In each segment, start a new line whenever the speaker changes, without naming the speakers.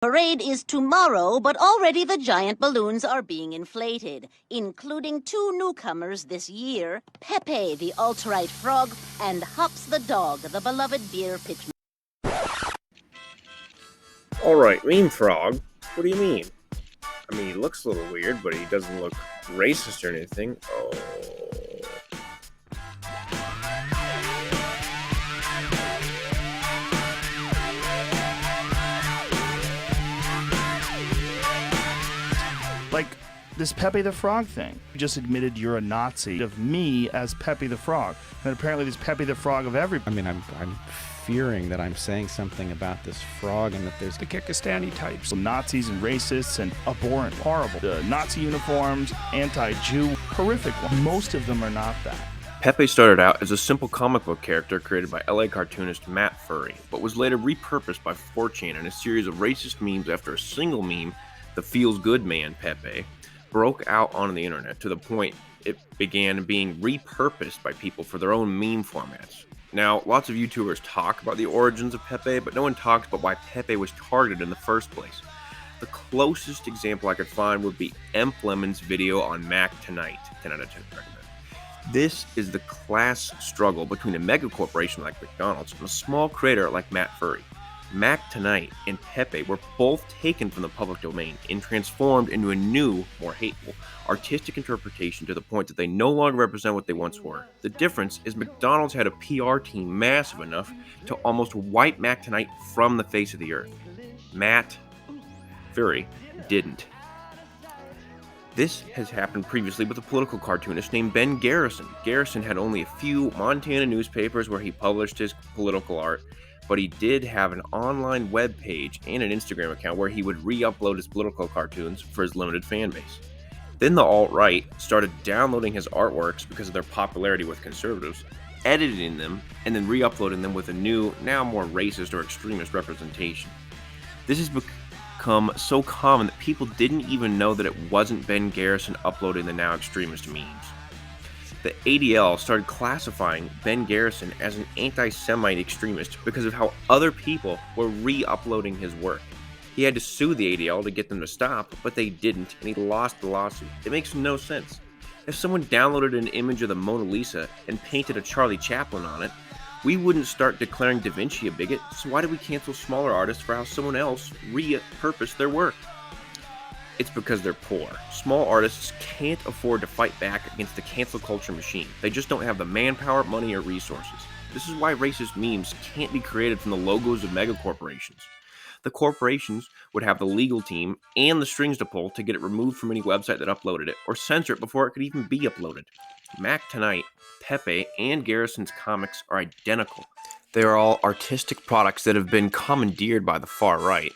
Parade is tomorrow, but already the giant balloons are being inflated, including 2 newcomers this year, Pepe the outrage frog and Hops the dog, the beloved beer pitchman.
Alright, meme frog. What do you mean? I mean, he looks a little weird, but he doesn't look racist or anything. Oh.
Like this Pepe the Frog thing. You just admitted you're a Nazi of me as Pepe the Frog. And apparently there's Pepe the Frog of everybody.
I mean, I'm fearing that I'm saying something about this frog and that there's the Kyrgyzstani types.
Nazis and racists and abhorrent, horrible. Nazi uniforms, anti-Jew, horrific ones. Most of them are not that.
Pepe started out as a simple comic book character created by LA cartoonist Matt Furry, but was later repurposed by 4chan in a series of racist memes after a single meme, the feels-good man Pepe, broke out on the internet to the point it began being repurposed by people for their own meme formats. Now, lots of YouTubers talk about the origins of Pepe, but no one talks about why Pepe was targeted in the first place. The closest example I could find would be Lemon's video on Mac Tonight. 10 out of 10 recommend. This is the class struggle between a mega corporation like McDonald's and a small creator like Matt Furry. Mac Tonight and Pepe were both taken from the public domain and transformed into a new, more hateful, artistic interpretation to the point that they no longer represent what they once were. The difference is McDonald's had a PR team massive enough to almost wipe Mac Tonight from the face of the earth. Matt Furry didn't. This has happened previously with a political cartoonist named Ben Garrison. Garrison had only a few Montana newspapers where he published his political art, but he did have an online web page and an Instagram account where he would re-upload his political cartoons for his limited fan base. Then the alt-right started downloading his artworks because of their popularity with conservatives, editing them, and then re-uploading them with a new, now more racist or extremist representation. This has become so common that people didn't even know that it wasn't Ben Garrison uploading the now extremist memes. The ADL started classifying Ben Garrison as an anti-Semite extremist because of how other people were re-uploading his work. He had to sue the ADL to get them to stop, but they didn't, and he lost the lawsuit. It makes no sense. If someone downloaded an image of the Mona Lisa and painted a Charlie Chaplin on it, we wouldn't start declaring Da Vinci a bigot, so why do we cancel smaller artists for how someone else repurposed their work? It's because they're poor. Small artists can't afford to fight back against the cancel culture machine. They just don't have the manpower, money, or resources. This is why racist memes can't be created from the logos of mega corporations. The corporations would have the legal team and the strings to pull to get it removed from any website that uploaded it, or censor it before it could even be uploaded. Mac Tonight, Pepe, and Garrison's comics are identical. They are all artistic products that have been commandeered by the far right,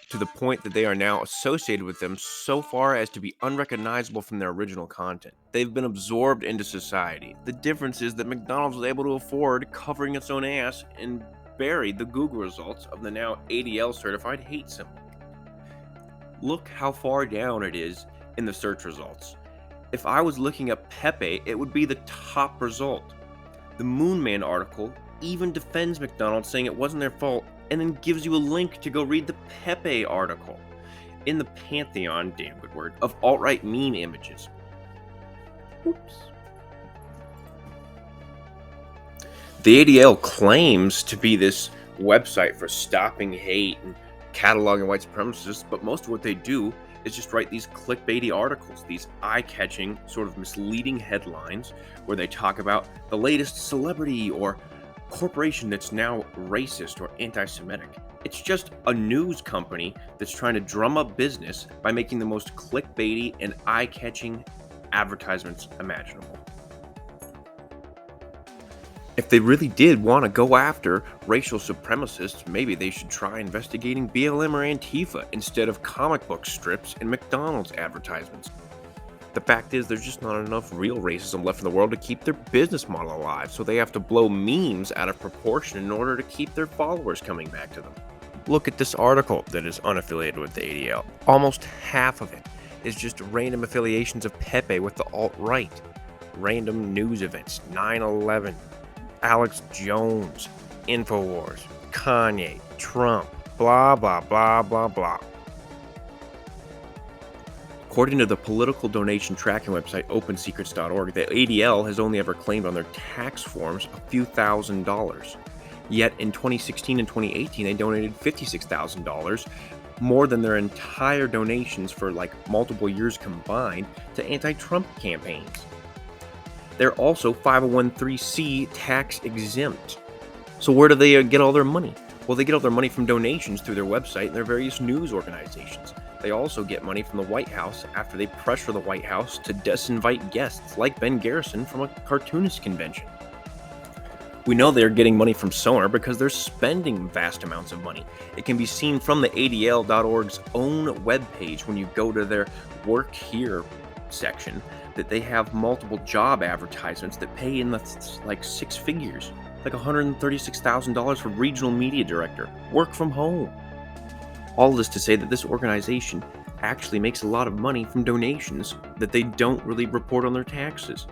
to the point that they are now associated with them so far as to be unrecognizable from their original content. They've been absorbed into society. The difference is that McDonald's was able to afford covering its own ass and buried the Google results of the now ADL certified hate symbol. Look how far down it is in the search results. If I was looking up Pepe, it would be the top result. The Moonman article even defends McDonald's, saying it wasn't their fault, and then gives you a link to go read the Pepe article in the pantheon, damn good word, of alt-right meme images. Oops. The ADL claims to be this website for stopping hate and cataloging white supremacists, but most of what they do is just write these clickbaity articles, these eye-catching, sort of misleading headlines where they talk about the latest celebrity or corporation that's now racist or anti-Semitic. It's just a news company that's trying to drum up business by making the most clickbaity and eye-catching advertisements imaginable. If they really did want to go after racial supremacists, maybe they should try investigating BLM or Antifa instead of comic book strips and McDonald's advertisements. The fact is, there's just not enough real racism left in the world to keep their business model alive, so they have to blow memes out of proportion in order to keep their followers coming back to them. Look at this article that is unaffiliated with the ADL. Almost half of it is just random affiliations of Pepe with the alt-right. Random news events, 9/11, Alex Jones, Infowars, Kanye, Trump, Blah, blah, blah, blah, blah. According to the political donation tracking website opensecrets.org, the ADL has only ever claimed on their tax forms a few $1,000s. Yet in 2016 and 2018, they donated $56,000, more than their entire donations for multiple years combined to anti-Trump campaigns. They're also 501(c)(3) tax exempt. So where do they get all their money? Well, they get all their money from donations through their website and their various news organizations. They also get money from the White House after they pressure the White House to disinvite guests like Ben Garrison from a cartoonist convention. We know they're getting money from Sonar because they're spending vast amounts of money. It can be seen from the ADL.org's own webpage when you go to their Work Here section that they have multiple job advertisements that pay in the six figures, like $136,000 for regional media director, work from home. All this to say that this organization actually makes a lot of money from donations that they don't really report on their taxes.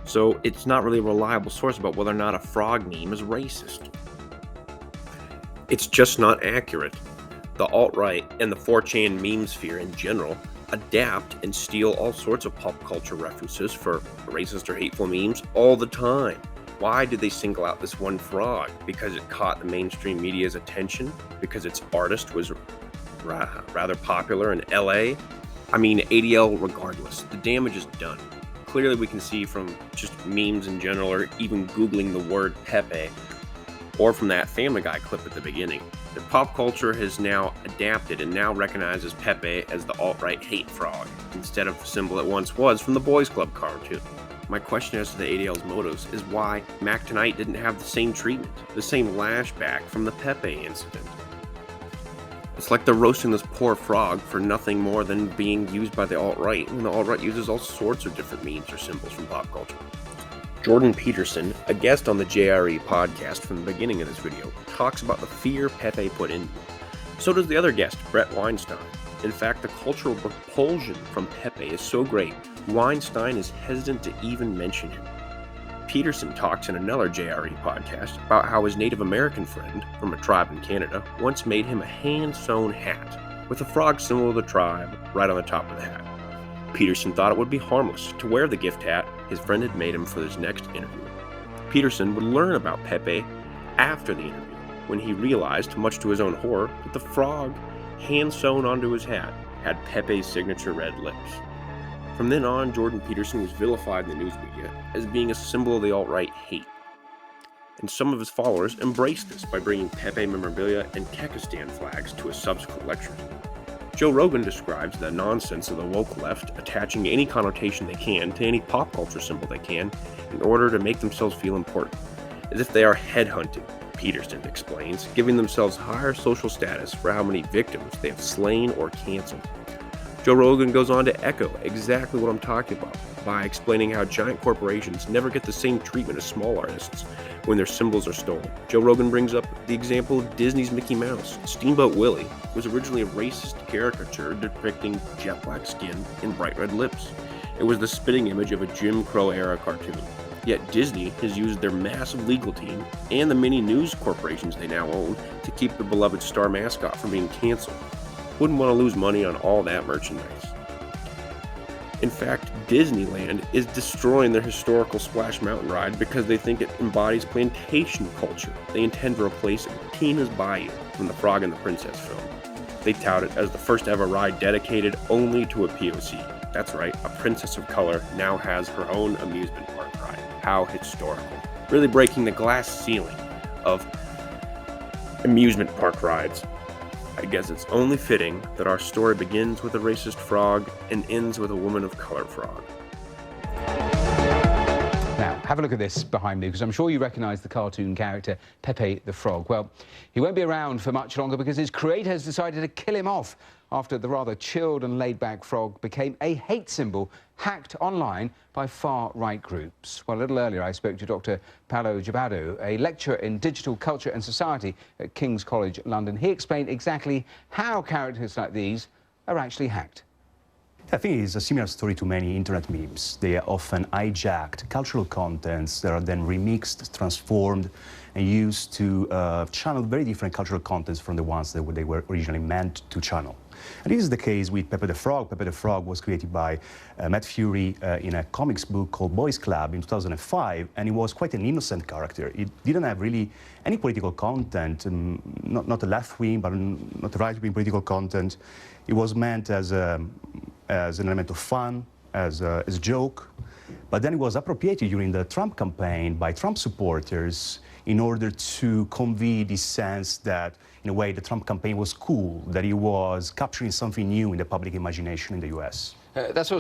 So it's not really a reliable source about whether or not a frog meme is racist. It's just not accurate. The alt-right and the 4chan meme sphere in general adapt and steal all sorts of pop culture references for racist or hateful memes all the time. Why did they single out this one frog? Because it caught the mainstream media's attention? Because its artist was rather popular in LA? I mean, ADL regardless, the damage is done. Clearly we can see from just memes in general, or even Googling the word Pepe, or from that Family Guy clip at the beginning, that pop culture has now adapted and now recognizes Pepe as the alt-right hate frog, instead of the symbol it once was from the Boys Club cartoon. My question as to the ADL's motives is why Mac Tonight didn't have the same treatment, the same lashback from the Pepe incident. It's like they're roasting this poor frog for nothing more than being used by the alt-right, and the alt-right uses all sorts of different memes or symbols from pop culture. Jordan Peterson, a guest on the JRE podcast from the beginning of this video, talks about the fear Pepe put in. So does the other guest, Brett Weinstein. In fact, the cultural repulsion from Pepe is so great, Weinstein is hesitant to even mention him. Peterson talks in another JRE podcast about how his Native American friend from a tribe in Canada once made him a hand-sewn hat with a frog symbol of the tribe right on the top of the hat. Peterson thought it would be harmless to wear the gift hat his friend had made him for his next interview. Peterson would learn about Pepe after the interview, when he realized, much to his own horror, that the frog hand-sewn onto his hat had Pepe's signature red lips. From then on, Jordan Peterson was vilified in the news media as being a symbol of the alt-right hate. And some of his followers embraced this by bringing Pepe memorabilia and Kekistan flags to his subsequent lectures. Joe Rogan describes the nonsense of the woke left attaching any connotation they can to any pop culture symbol they can in order to make themselves feel important, as if they are headhunting, Peterson explains, giving themselves higher social status for how many victims they have slain or canceled. Joe Rogan goes on to echo exactly what I'm talking about by explaining how giant corporations never get the same treatment as small artists when their symbols are stolen. Joe Rogan brings up the example of Disney's Mickey Mouse. Steamboat Willie was originally a racist caricature depicting jet black skin and bright red lips. It was the spitting image of a Jim Crow era cartoon. Yet Disney has used their massive legal team and the many news corporations they now own to keep the beloved star mascot from being canceled. Wouldn't want to lose money on all that merchandise. In fact, Disneyland is destroying their historical Splash Mountain ride because they think it embodies plantation culture. They intend to replace Tina's Bayou from the Frog and the Princess film. They tout it as the first ever ride dedicated only to a POC. That's right, a princess of color now has her own amusement park ride. How historical. Really breaking the glass ceiling of amusement park rides. I guess it's only fitting that our story begins with a racist frog and ends with a woman of color frog.
Now, have a look at this behind me, because I'm sure you recognise the cartoon character Pepe the Frog. Well, he won't be around for much longer because his creator has decided to kill him off after the rather chilled and laid-back frog became a hate symbol hacked online by far-right groups. Well, a little earlier I spoke to Dr. Paolo Giabado, a lecturer in digital culture and society at King's College London. He explained exactly how characters like these are actually hacked.
I think it's a similar story to many internet memes. They are often hijacked cultural contents that are then remixed, transformed, and used to channel very different cultural contents from the ones that they were originally meant to channel. And this is the case with Pepe the Frog. Pepe the Frog was created by Matt Fury in a comics book called Boys Club in 2005, and it was quite an innocent character. It didn't have really any political content, not a left-wing, but not a right-wing political content. It was meant as an element of fun, as a joke, but then it was appropriated during the Trump campaign by Trump supporters in order to convey this sense that, in a way, the Trump campaign was cool, that it was capturing something new in the public imagination in the US.
That's what